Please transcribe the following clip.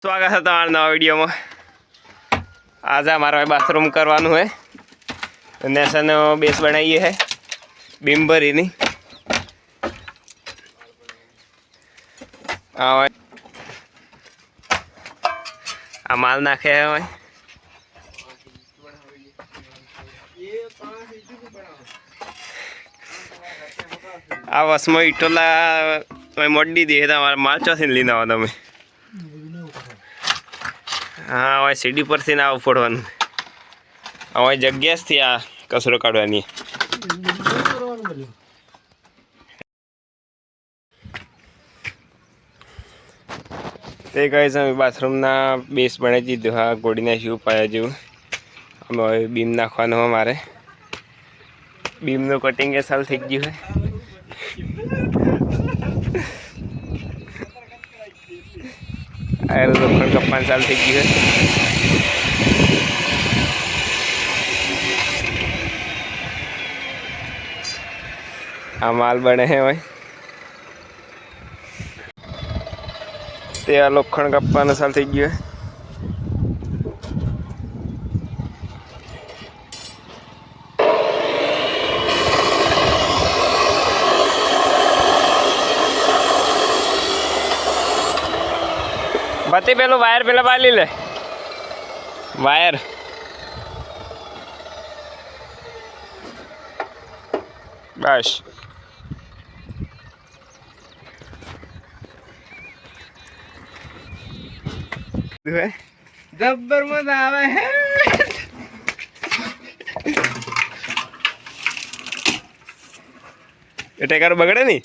स्वागत है तुम्हारे नवा वीडियो में। आज हमारा बाथरूम करवानु है। नेशन बेस बनाई है बीम भरी नहीं। आ माल नाखे है भाई। आ वसमो इटोला मोड़ी दी है माल चौथी लीना हो तमें। हाँ भाई सीढ़ी पर थी ना पड़वानु। हमारी जग्या थी आ कचरो काढ़वानी। ते कहे से बाथरूम ना बेस बनाई दीधो। हाँ गोड़ी ना शू पाया जो हम बीम नाखवानो मारे। बीम नो कटिंग के साल थी गयु है। लोखंड का 5 साल थी गयु है। आ माल बने हैं भाई। ते लोखंड का 5 साल थी गयु है। बती पेलो वायर पेला बाली ले वायर बस जबर मजा आवे है। टेकर बगड़े नहीं।